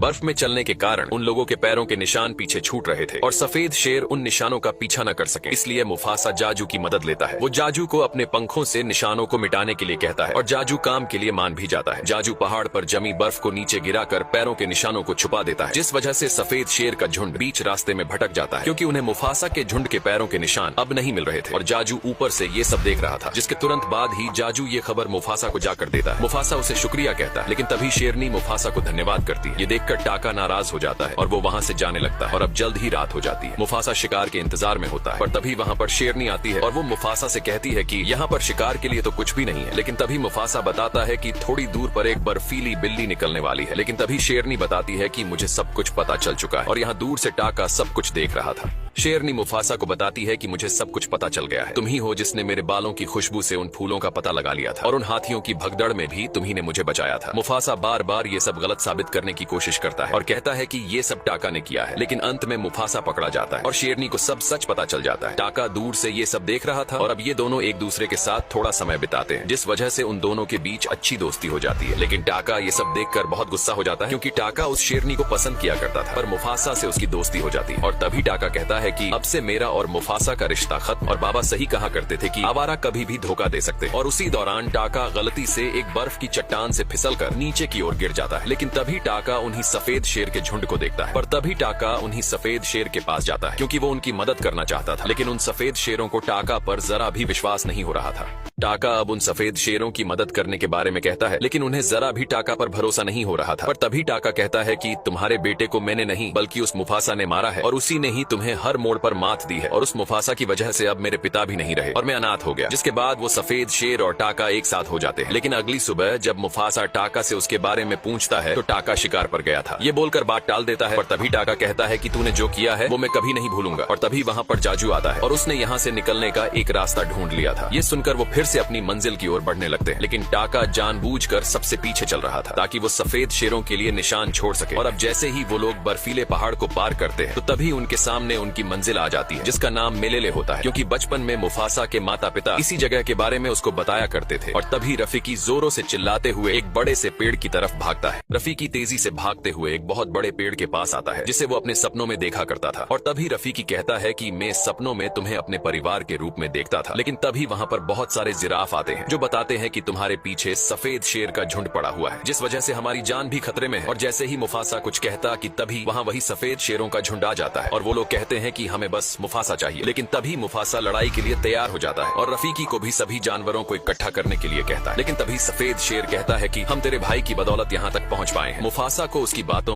बर्फ में चलने के कारण उन लोगों के पैरों के निशान पीछे छूट रहे थे और सफेद शेर उन निशानों का पीछा न कर सके, इसलिए मुफासा जाजू की मदद लेता है। वो जाजू को अपने पंखों से निशानों को मिटाने के लिए कहता है और जाजू काम के लिए मान भी जाता है। जाजू पहाड़ पर जमी बर्फ को नीचे गिराकर पैरों के निशानों को छुपा देता है, जिस वजह से सफेद शेर का झुंड बीच रास्ते में भटक जाता है, क्योंकि उन्हें मुफासा के झुंड के पैरों के निशान अब नहीं मिल रहे थे और जाजू ऊपर से ये सब देख रहा था। जिसके तुरंत बाद ही जाजू ये खबर मुफासा को जाकर देता है। मुफासा उसे शुक्रिया कहता है, लेकिन तभी शेरनी मुफासा को धन्यवाद करती है। ये देखकर टाका नाराज हो जाता है और वो वहाँ से जाने लगता है और अब जल्द ही रात हो जाती है। मुफासा शिकार के इंतजार में होता है, पर तभी वहाँ पर शेरनी आती है और वो मुफासा से कहती है कि यहाँ पर शिकार के लिए तो कुछ भी नहीं है। लेकिन तभी मुफासा बताता है कि थोड़ी दूर पर एक बर्फीली बिल्ली निकलने वाली है। लेकिन तभी शेरनी बताती है कि मुझे सब कुछ पता चल चुका है और यहाँ दूर से टाका सब कुछ देख रहा था। शेरनी मुफासा को बताती है कि मुझे सब कुछ पता चल गया है। तुम ही हो जिसने मेरे बालों की खुशबू से उन फूलों का पता लगा लिया था और उन हाथियों की भगदड़ में भी तुम्ही ने मुझे बचाया था। मुफासा बार बार ये सब गलत साबित करने की कोशिश करता है और कहता है कि ये सब टाका ने किया है, लेकिन अंत में मुफासा पकड़ा जाता है और शेरनी को सब सच पता चल जाता है। टाका दूर से ये सब देख रहा था और अब ये दोनों एक दूसरे के साथ थोड़ा समय बिताते हैं, जिस वजह से उन दोनों के बीच अच्छी दोस्ती हो जाती है। लेकिन टाका ये सब देखकर बहुत गुस्सा हो जाता है, क्योंकि टाका उस शेरनी को पसंद किया करता था, पर मुफासा से उसकी दोस्ती हो जाती है। और तभी टाका कहता है कि अब से मेरा और मुफासा का रिश्ता खत्म, और बाबा सही कहा करते थे कि आवारा कभी भी धोखा दे सकते हैं। और उसी दौरान टाका गलती से एक बर्फ की चट्टान से फिसलकर नीचे की ओर गिर जाता है। लेकिन तभी टाका उन्हीं सफेद शेर के झुंड को देखता है, पर तभी टाका उन्हीं सफेद शेर के पास जाता है, क्योंकि वो उनकी मदद करना चाहता था। लेकिन उन सफेद शेरों को टाका पर जरा भी विश्वास नहीं हो रहा था। टाका अब उन सफेद शेरों की मदद करने के बारे में कहता है, लेकिन उन्हें जरा भी टाका पर भरोसा नहीं हो रहा था। पर तभी टाका कहता है कि तुम्हारे बेटे को मैंने नहीं बल्कि उस मुफासा ने मारा है और उसी ने ही तुम्हें हर मोड़ पर मात दी है, और उस मुफासा की वजह से अब मेरे पिता भी नहीं रहे और मैं अनाथ हो गया। जिसके बाद वो सफेद शेर और टाका एक साथ हो जाते हैं। लेकिन अगली सुबह जब मुफासा टाका से उसके बारे में पूछता है तो टाका शिकार पर गया था, ये बोलकर बात टाल देता है। और तभी टाका कहता है कि तूने जो किया है वो मैं कभी नहीं भूलूंगा। और तभी वहाँ पर जाजू आता है और उसने यहाँ से निकलने का एक रास्ता ढूंढ लिया था। ये सुनकर वो फिर से अपनी मंजिल की ओर बढ़ने लगते हैं, लेकिन टाका जानबूझकर सबसे पीछे चल रहा था ताकि वो सफेद शेरों के लिए निशान छोड़ सके। और अब जैसे ही वो लोग बर्फीले पहाड़ को पार करते हैं तो तभी उनके सामने उनकी मंजिल आ जाती है, जिसका नाम मेलेले होता है, क्योंकि बचपन में मुफासा के माता पिता इसी जगह के बारे में उसको बताया करते थे। और तभी रफीकी जोरों से चिल्लाते हुए एक बड़े से पेड़ की तरफ भागता है। रफीकी तेजी से भागते हुए एक बहुत बड़े पेड़ के पास आता है, जिसे वो अपने सपनों में देखा करता था। और तभी रफीकी कहता है कि मैं सपनों में तुम्हें अपने परिवार के रूप में देखता था। लेकिन तभी वहाँ पर बहुत सारे जिराफ आते हैं जो बताते हैं कि तुम्हारे पीछे सफेद शेर का झुंड पड़ा हुआ है, जिस वजह से हमारी जान भी खतरे में है। और जैसे ही मुफासा कुछ कहता कि तभी वहाँ वही सफेद शेरों का झुंड आ जाता है और वो लोग कहते हैं कि हमें बस मुफासा चाहिए। लेकिन तभी मुफासा लड़ाई के लिए तैयार हो जाता है और रफीकी को भी सभी जानवरों को इकट्ठा करने के लिए कहता है। लेकिन तभी सफेद शेर कहता है कि हम तेरे भाई की बदौलत यहाँ तक पहुँच पाए हैं। मुफासा को उसकी बातों